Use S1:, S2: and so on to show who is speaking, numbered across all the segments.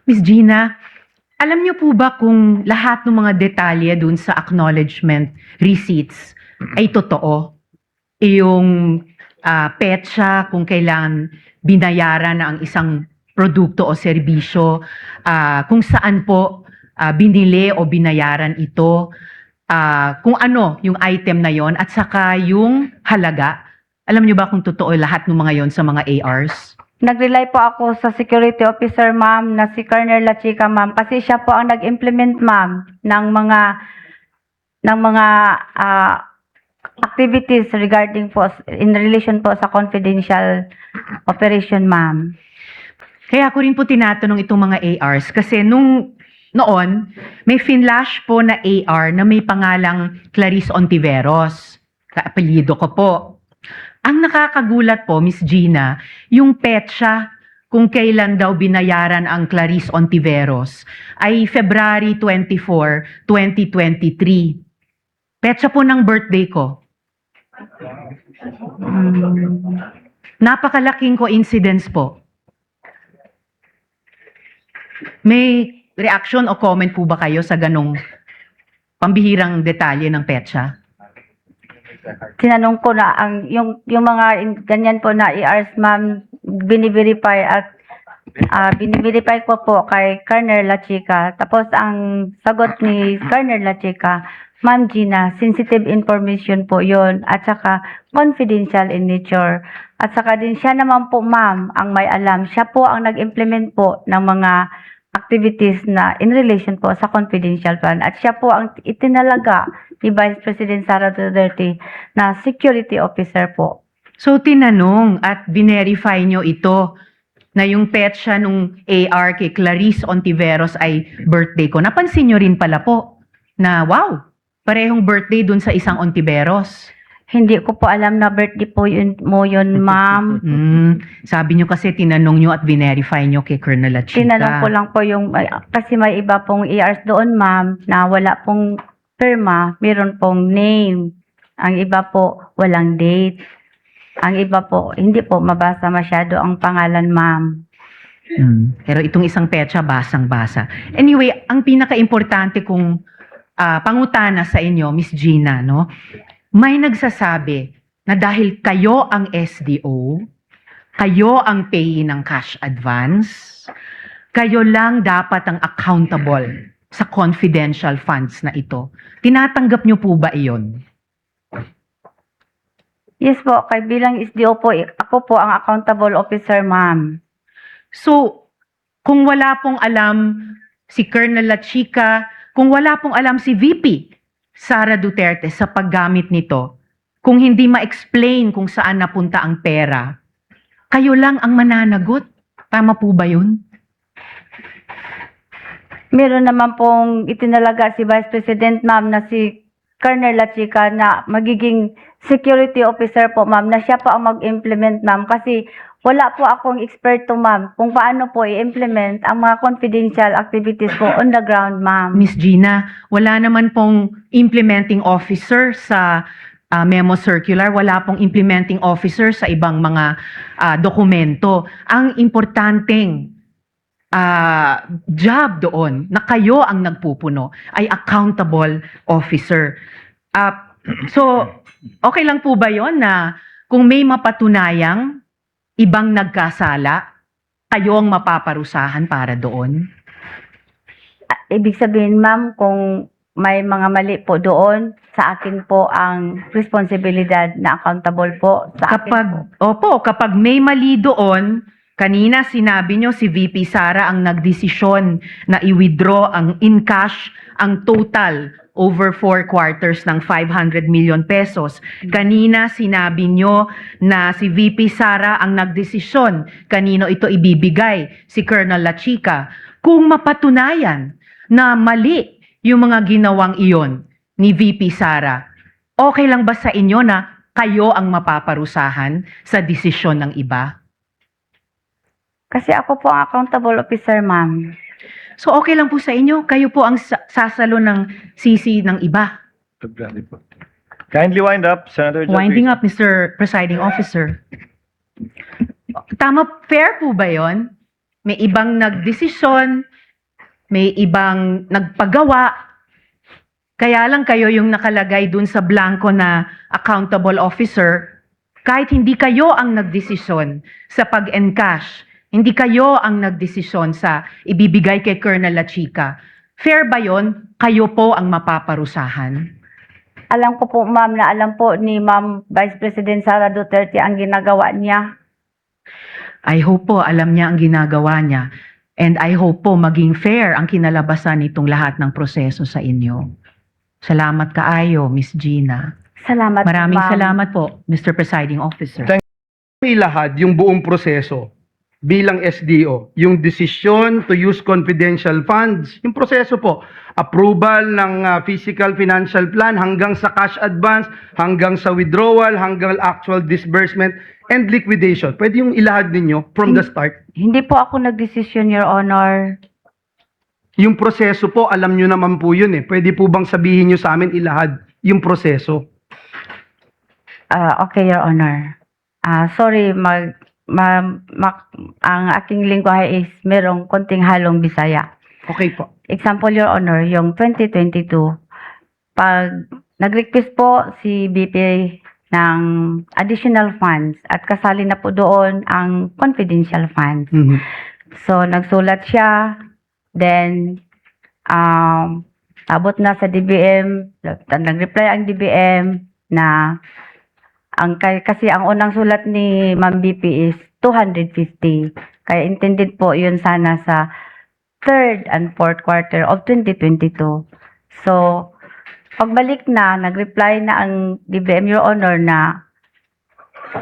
S1: Miss Gina, alam niyo po ba kung lahat ng mga detalye dun sa acknowledgement receipts ay totoo? Yung petsa kung kailan binayaran na ang isang produkto o serbisyo, kung saan po binili o binayaran ito, kung ano yung item na yon at saka yung halaga. Alam niyo ba kung totoo lahat ng mga yon sa mga ARs?
S2: Nag-rely po ako sa security officer, ma'am, na si Colonel La Chica, ma'am, kasi siya po ang nag-implement, ma'am, ng mga activities regarding po in relation po sa confidential operation, ma'am.
S1: Kaya ako rin po tinatanong itong mga ARs kasi noon, may finlash po na AR na may pangalang Clarice Ontiveros. Kaapelyido ko po. Ang nakakagulat po, Miss Gina, yung petsa kung kailan daw binayaran ang Clarice Ontiveros ay February 24, 2023. Petsa po ng birthday ko. Napakalaking coincidence po. May reaction o comment po ba kayo sa ganong pambihirang detalye ng petsa?
S2: Tinanong ko na yung mga ganyan po na ERs, ma'am, bini-verify at bini-verify ko po kay Colonel La Chica. Tapos ang sagot ni Colonel La Chica, Ma'am Gina, sensitive information po yon at saka confidential in nature. At saka din siya naman po, ma'am, ang may alam. Siya po ang nag-implement po ng mga activities na in relation po sa confidential fund. At siya po ang itinalaga ni Vice President Sara Duterte na security officer po.
S1: So tinanong at verify nyo ito na yung petsa nung AR kay Clarice Ontiveros ay birthday ko. Napansin nyo rin pala po na wow, parehong birthday dun sa isang Ontiveros.
S2: Hindi ko po alam na birthday po yun, ma'am.
S1: Sabi nyo kasi tinanong nyo at verify nyo kay Colonel La Chica.
S2: Tinanong ko lang po yung, kasi may iba pong ERs doon, ma'am, na wala pong firma, meron pong name. Ang iba po, walang date. Ang iba po, hindi po mabasa masyado ang pangalan, ma'am.
S1: Pero itong isang petsa, basang-basa. Anyway, ang pinaka-importante kong pangutana sa inyo, Miss Gina, no? May nagsasabi na dahil kayo ang SDO, kayo ang payee ng cash advance, kayo lang dapat ang accountable sa confidential funds na ito. Tinatanggap niyo po ba iyon?
S2: Yes po, kay bilang SDO po, ako po ang accountable officer, ma'am.
S1: So, kung wala pong alam si Colonel La Chica, kung wala pong alam si VP Sara Duterte sa paggamit nito, kung hindi ma-explain kung saan napunta ang pera, kayo lang ang mananagot. Tama po ba yun?
S2: Meron naman pong itinalaga si Vice President, ma'am, na si Colonel La Chica na magiging security officer po, ma'am, na siya po ang mag-implement, ma'am, kasi wala po akong eksperto, ma'am, kung paano po i-implement ang mga confidential activities po on the ground, ma'am.
S1: Miss Gina, wala naman pong implementing officer sa memo circular, wala pong implementing officer sa ibang mga dokumento. Ang importanteng job doon na kayo ang nagpupuno ay accountable officer. So, okay lang po ba yon na kung may mapatunayang ibang nagkasala, kayo ang mapaparusahan para doon?
S2: Ibig sabihin, ma'am, kung may mga mali po doon, sa akin po ang responsibilidad na accountable po sa akin po.
S1: Kapag may mali doon, kanina sinabi nyo si VP Sara ang nagdesisyon na i-withdraw ang in cash ang total over 4 quarters ng 500 million pesos. Kanina sinabi nyo na si VP Sara ang nagdesisyon kanino ito ibibigay, si Colonel La Chica. Kung mapatunayan na mali yung mga ginawang iyon ni VP Sara, okay lang ba sa inyo na kayo ang mapaparusahan sa desisyon ng iba?
S2: Kasi ako po ang accountable officer, ma'am.
S1: So okay lang po sa inyo, kayo po ang sasalo ng sisi ng iba.
S3: Kindly wind up, Senator Jeffries.
S1: Winding up, Mr. Presiding Officer. Tama, fair po ba yon? may ibang nagdesisyon, may ibang nagpagawa. Kaya lang kayo yung nakalagay dun sa blanco na accountable officer, kahit hindi kayo ang nagdesisyon sa pag-encash, hindi kayo ang nagdesisyon sa ibibigay kay Colonel La Chica. Fair ba yon? Kayo po ang mapaparusahan.
S2: Alam ko po, ma'am, na alam po ni Ma'am Vice President Sara Duterte ang ginagawa niya.
S1: I hope po alam niya ang ginagawa niya. And I hope po maging fair ang kinalabasan nitong lahat ng proseso sa inyo. Salamat kaayo, Miss Gina.
S2: Salamat,
S1: Maraming
S2: ma'am.
S1: salamat po, Mr. Presiding Officer.
S4: Ilahad yung buong proseso bilang SDO, yung decision to use confidential funds, yung proseso po, approval ng physical financial plan hanggang sa cash advance, hanggang sa withdrawal, hanggang actual disbursement and liquidation. Pwede yung ilahad ninyo from the start.
S2: Hindi po ako nagdesisyon, Your Honor.
S4: Yung proseso po, alam nyo naman po yun eh. Pwede po bang sabihin nyo sa amin ilahad yung proseso?
S2: Okay, Your Honor. Sorry, ang aking lingwahe is merong konting halong Bisaya.
S4: Okay po.
S2: Example, Your Honor, yung 2022, pag nag-request po si BP ng additional funds at kasali na po doon ang confidential funds.
S4: Mhm.
S2: So, nagsulat siya, then, abot na sa DBM, nag-reply ang DBM na, kasi ang unang sulat ni Ma'am BP is 250. Kaya intended po yun sana sa third and fourth quarter of 2022. So, pagbalik na, nag-reply na ang DBM, Your Honor, na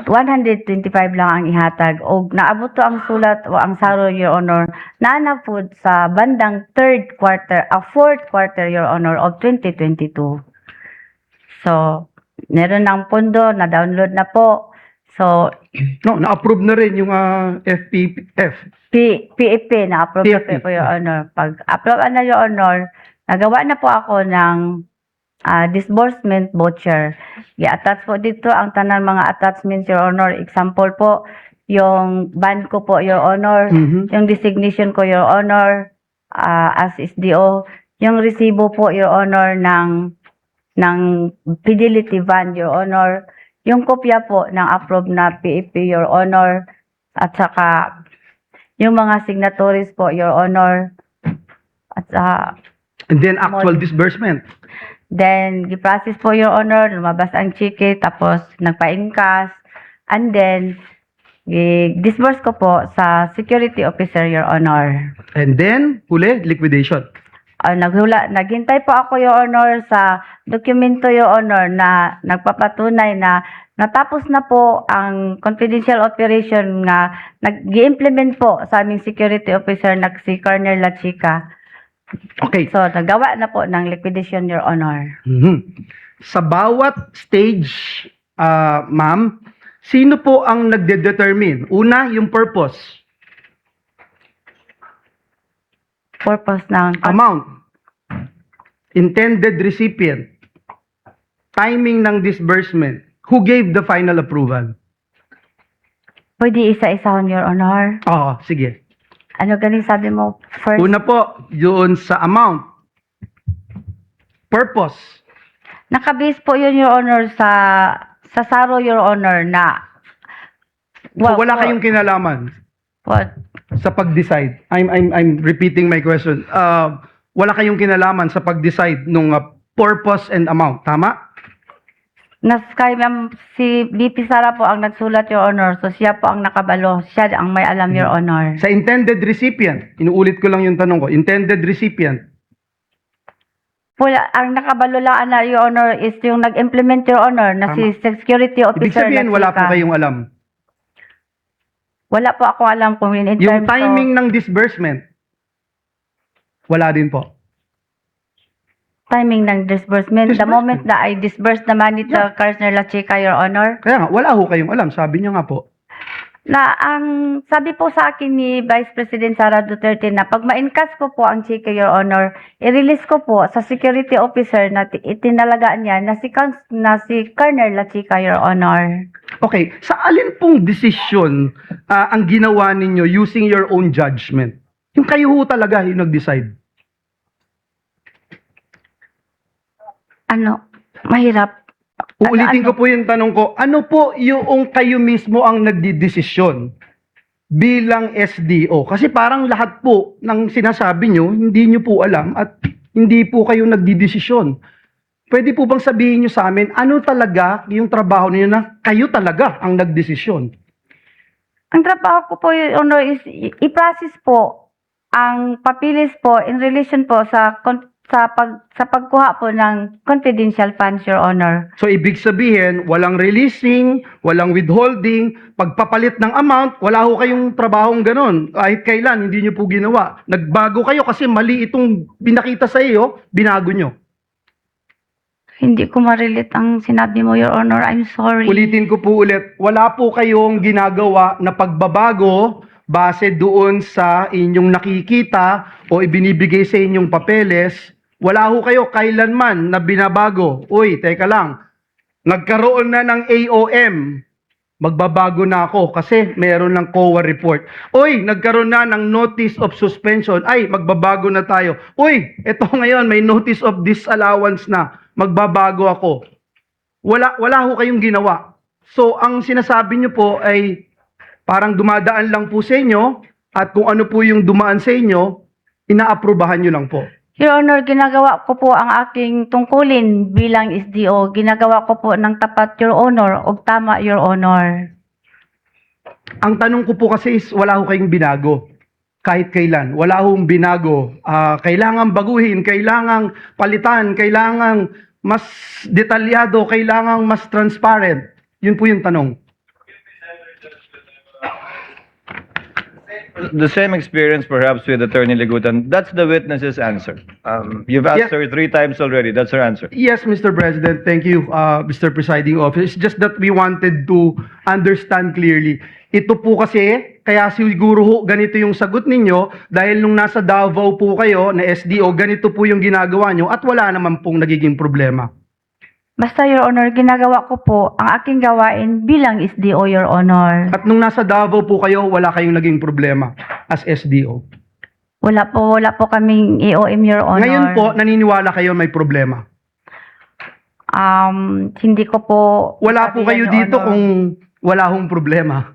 S2: 125 lang ang ihatag. O naabot to ang sulat o ang saro, Your Honor, na po sa bandang fourth quarter, Your Honor, of 2022. So, meron ng pondo, na-download na po. So,
S4: No, na-approve na rin yung FPF.
S2: PAP, na-approve na
S4: PAP.
S2: po, Your Honor. Pag-approve na, Your Honor, nagawa na po ako ng disbursement voucher. I-attach po dito ang tanang mga attachments, Your Honor. Example po, yung band ko po, Your Honor.
S4: Mhm.
S2: Yung designation ko, Your Honor, as SDO. Yung resibo po, Your Honor, ng fidelity band, Your Honor. Yung kopya po ng approved na PAP, Your Honor. At saka, yung mga signatories po, Your Honor. At
S4: And then actual disbursement.
S2: then, giprocess po, Your Honor, lumabas ang chike, tapos nagpa-encash, and then, disburse ko po sa security officer, Your Honor.
S4: And then, huli, liquidation.
S2: Naghintay po ako, Your Honor, sa dokumento, Your Honor, na nagpapatunay na natapos na po ang confidential operation nga nag-implement po sa aming security officer na si Colonel La Chica.
S4: Okay.
S2: So, nagawa na po ng liquidation, Your Honor.
S4: Mhm. Sa bawat stage, ma'am, sino po ang nagde-determine? Una, yung purpose,
S2: Purpose ng
S4: amount, intended recipient, timing ng disbursement, who gave the final approval?
S2: pwede isa-isahon, Your Honor.
S4: Oo, sige.
S2: Ano galing sabi mo? First,
S4: Una po, yun sa amount. Purpose.
S2: nakabase po yun, Your Honor, sa SARO, Your Honor, na
S4: So, wala kayong kinalaman
S2: what?
S4: sa pag-decide. I'm repeating my question. Wala kayong kinalaman sa pag-decide nung purpose and amount, tama?
S2: Si BP Sara po ang nagsulat, Your Honor. So, siya po ang nakabalo. Siya ang may alam, Your Honor.
S4: Sa intended recipient, inuulit ko lang yung tanong ko, intended recipient,
S2: Ang nakabalo lang, Your Honor, is yung nag-implement, Your Honor, na si security
S4: ibig
S2: officer.
S4: sabihin
S2: na
S4: wala
S2: chika.
S4: po kayong alam.
S2: Wala po ako alam kung in
S4: Yung
S2: terms
S4: timing
S2: of
S4: ng disbursement, wala din po.
S2: timing ng disbursement. The
S4: Disbursement.
S2: moment na I disburse the money to Colonel La Chica, Your Honor,
S4: Kaya nga, wala ho kayong alam, sabi niyo nga po.
S2: Na ang sabi po sa akin ni Vice President Sara Duterte na pag ma-encash ko po ang cheque, Your Honor, i-release ko po sa security officer na itinalagaan niya na si Colonel La Chica, Your Honor.
S4: Okay, sa alin pong desisyon ang ginawa ninyo using your own judgment? Yung kayo ho talaga yung nag-decide.
S2: Mahirap.
S4: Uulitin ko po yung tanong ko, ano po yung kayo mismo ang nagdidesisyon bilang SDO? Kasi parang lahat po ng sinasabi nyo, hindi nyo po alam at hindi po kayo nagdidesisyon. Pwede po bang sabihin nyo sa amin, ano talaga yung trabaho niyo na kayo talaga ang nagdesisyon?
S2: Ang trabaho ko po, Your Honor, is i-process po ang papilis po in relation po sa pagkuha po ng confidential funds, Your Honor.
S4: So ibig sabihin, walang releasing, walang withholding, pagpapalit ng amount, wala ho kayong trabahong ganon. Kahit kailan, hindi nyo po ginawa. Nagbago kayo kasi mali itong binakita sa iyo, binago nyo.
S2: Hindi ko ma-relate ang sinabi mo, Your Honor. I'm sorry.
S4: Ulitin ko po ulit, wala po kayong ginagawa na pagbabago base doon sa inyong nakikita o ibinibigay sa inyong papeles. Wala ho kayo kailanman na binabago. Uy, teka lang, nagkaroon na ng AOM, magbabago na ako kasi meron ng COA report. Uy, nagkaroon na ng notice of suspension, ay, magbabago na tayo. Uy, eto ngayon, may notice of disallowance na, magbabago ako. Wala ho kayong ginawa. So, ang sinasabi nyo po ay parang dumadaan lang po sa inyo at kung ano po yung dumaan sa inyo, inaaprubahan nyo lang po.
S2: Your Honor, ginagawa ko po ang aking tungkulin bilang SDO. Ginagawa ko po ng tapat, Your Honor, o tama, Your Honor.
S4: Ang tanong ko po kasi is wala ho kayong binago. Kahit kailan. Wala hong binago. Kailangan baguhin, kailangan palitan, kailangan mas detalyado, kailangan mas transparent. Yun po yung tanong.
S3: The same experience perhaps with Attorney Ligutan. That's the witness's answer. You've asked
S4: Yeah.
S3: her 3 times already. That's her answer.
S4: Yes, Mr. President. Thank you, Mr. Presiding Officer. It's just that we wanted to understand clearly. Ito po kasi, kaya siguro ho, ganito yung sagot ninyo dahil nung nasa Davao po kayo na SDO, ganito po yung ginagawa nyo at wala naman pong nagiging problema.
S2: Basta, Your Honor, ginagawa ko po ang aking gawain bilang SDO, Your Honor.
S4: At nung nasa Davao po kayo, wala kayong naging problema as SDO.
S2: Wala po kaming EOM, Your Honor.
S4: Ngayon po, naniniwala kayo may problema.
S2: Hindi ko po...
S4: Wala po
S2: sabihan,
S4: kayo
S2: Your
S4: dito
S2: Honor.
S4: kung wala hong problema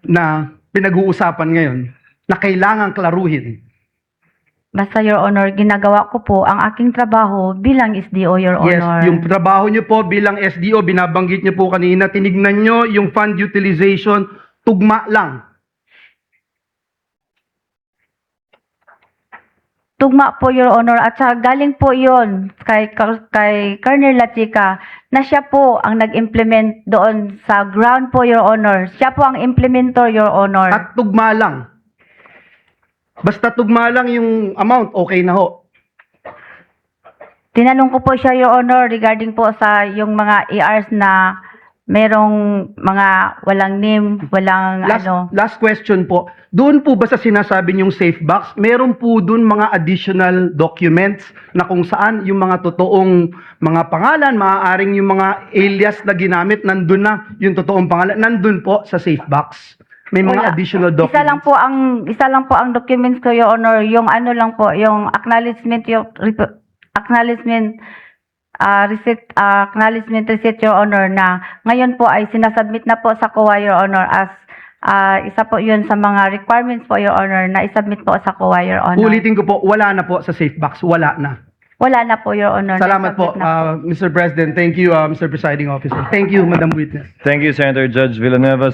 S4: na pinag-uusapan ngayon na kailangan klaruhin.
S2: Basta, Your Honor, ginagawa ko po ang aking trabaho bilang SDO, Your
S4: Yes,
S2: Honor.
S4: yung trabaho nyo po bilang SDO, binabanggit nyo po kanina, tinignan nyo yung fund utilization, tugma lang.
S2: Tugma po, Your Honor, at saka galing po yon kay Colonel La Chica na siya po ang nag-implement doon sa ground po, Your Honor. Siya po ang implementor, Your Honor.
S4: At tugma lang. Basta tugma lang yung amount, okay na ho.
S2: Tinanong ko po siya, Your Honor, regarding po sa yung mga ERs na merong mga walang name, walang
S4: Last question po. Doon po ba sa sinasabi niyong safe box, meron po doon mga additional documents na kung saan yung mga totoong mga pangalan, maaaring yung mga alias na ginamit, nandun na yung totoong pangalan, nandun po sa safe box. May mga
S2: Wala.
S4: additional documents.
S2: Isa lang po ang documents ko, Your Honor, yung ano lang po, yung acknowledgement receipt, Your Honor, na ngayon po ay sinasubmit na po sa COA, Your Honor, as isa po yun sa mga requirements po, Your Honor, na isubmit po sa COA, Your Honor.
S4: Ulitin ko po, wala na po sa safe box. Wala na.
S2: Wala na po, Your Honor.
S4: Salamat po,
S2: Naisubmit na po.
S4: Mr. President. Thank you, Mr. Presiding Officer. Thank you, Madam Witness.
S3: Thank you, Senator Judge Villanueva.